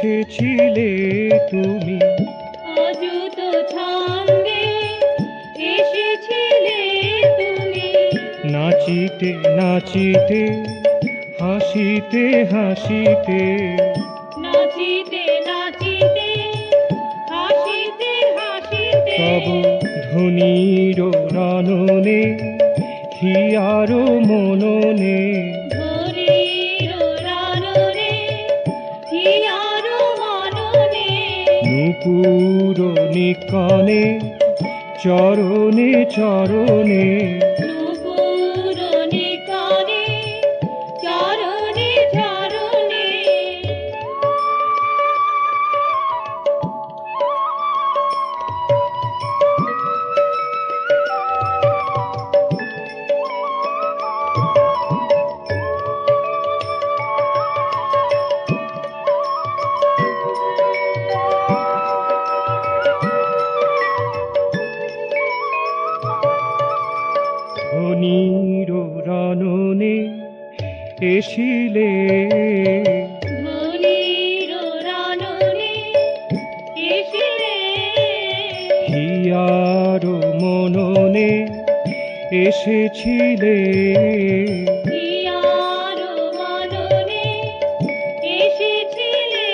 এসেছিলে তুমি, অযুত ছন্দে এসেছিলে তুমি, নাচিতে নাচিতে হাসিতে হাসিতে, নাচিতে নাচিতে হাসিতে হাসিতে, তব ধ্বনির রাননে হিয়ার মননে, ধনির রাননে হিয়ার মননে, নূপুর নিকনে চরণে চরণে, নূপুর নিকনে চরণে চরণে, ধ্বনির রাননে এসিলে, ধনির রাননে এসিলে, হিয়ার মননে এসেছিলে, হিয়ার মননে এসেছিলে,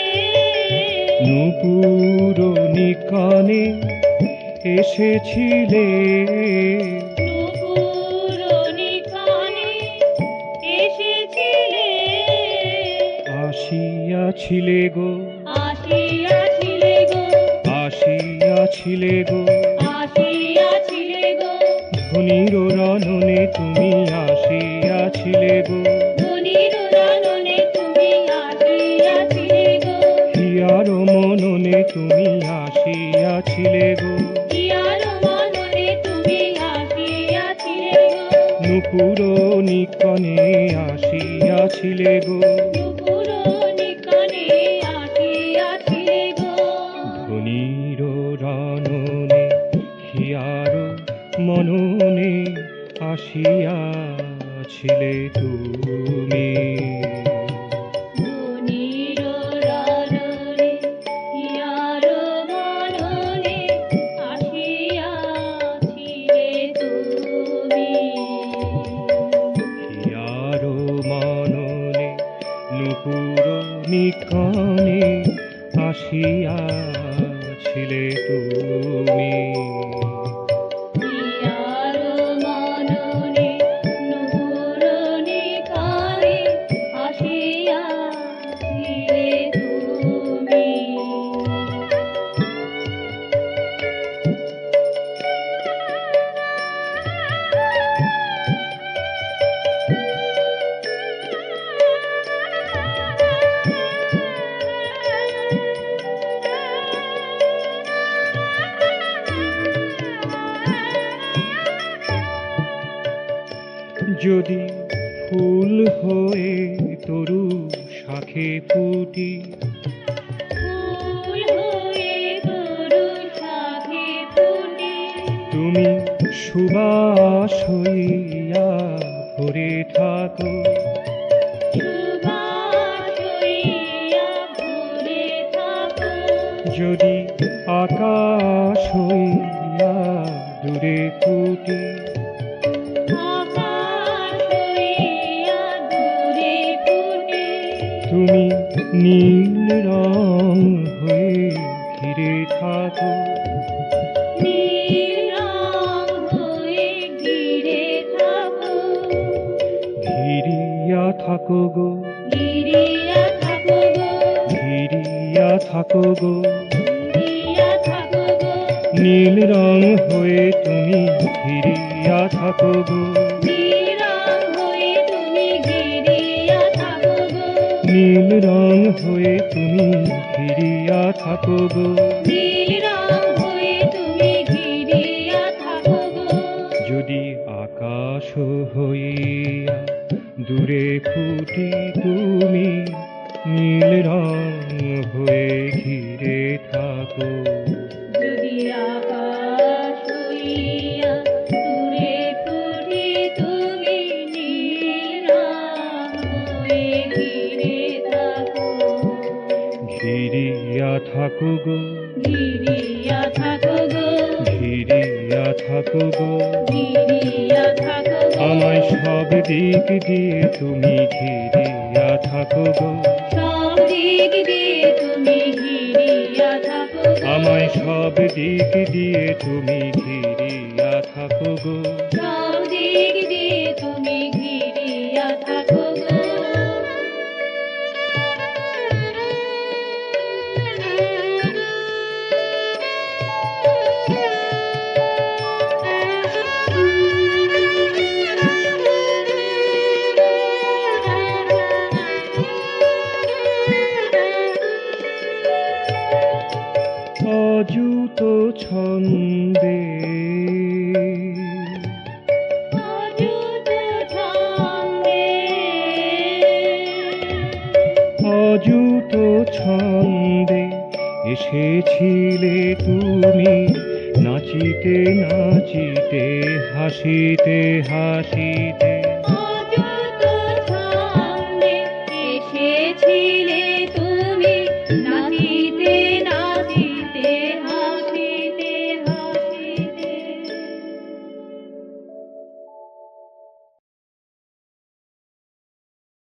নূপুর নিকনে এসেছিলে, নূপুর নিকনে এসেছিলে, আসিয়াছিলে গো, আসিয়াছিলে গো, আসিয়াছিলে গো, আসিয়াছিলে গো, ধ্বনির রাননে তুমি আসিয়াছিলে গো, ধনির রাননে তুমি আসিয়াছিলে গো, হিয়ার মননে তুমি আসিয়াছিলে গো, হিয়ার মননে তুমি আসিয়াছিলে গো, নূপুর নিকনে আসিয়াছিলে গো, নূপুর নিকনে আসিয়াছিলে গো, ধ্বনির রাননে হিয়ার মননে আসিয়াছিলে তুমি। ধনির রাননে হিয়ার মননে আসিয়াছিলে তুমি, হিয়ার মননে নূপুর নিকনে আসিয়াছিলে তুমি। হিয়ার মননে নূপুর নিকনে আসিয়াছিলে তুমি। যদি ফুল হয়ে তরু শাখে ফুটি, ফুল হয়ে তরু শাখে ফুটে, তুমি সুবাস হইয়া ভরে থাকো, সুবাস হইয়া ভরে থাকো, যদি আকাশ হইয়া দূরে ফুটি, আকাশ হইয়া দূরে ফুটে, তুমি নীল রং হয়ে ঘিরে থাকো, নীল রং হয়ে ঘিরে থাকো, ঘিরিয়া থাকো গো, ঘিরিয়া থাকো গো, ঘিরিয়া থাকো গো, ঘিরিয়া থাকো গো, নীল রং হয়ে তুমি ঘিরিয়া থাকো গো, নীল রং হয়ে তুমি ঘিরিয়া থাকো গো, নীল রং হয়ে তুমি ঘিরিয়া থাকো গো, নীল রং হয়ে তুমি ঘিরিয়া থাকো গো, যদি আকাশ হইয়া দূরে ফুটি তুমি নীল রং হয়ে ঘিরে থাকো, যদি আকাশ হইয়া দূরে ফুটি তুমি নীল রং হয়ে ঘিরে থাকো, ঘিরিয়া থাকো গো, ঘিরিয়া থাকো গো, ঘিরিয়া থাকো গো, ঘিরিয়া থাকো গো, আমায় সব দিক দিয়ে তুমি ঘিরিয়া থাকো গো, সব দিক দিয়ে তুমি ঘিরিয়া থাকো গো, আমায় সব দিক দিয়ে তুমি ঘিরিয়া থাকো গো। সব দিক দিয়ে তুমি ঘিরিয়া থাকো গো। অযুত ছন্দে, অযুত ছন্দে, অযুত ছন্দে এসেছিলে তুমি, নাচিতে নাচিতে, হাসিতে হাসিতে, অযুত ছন্দে এসেছিলে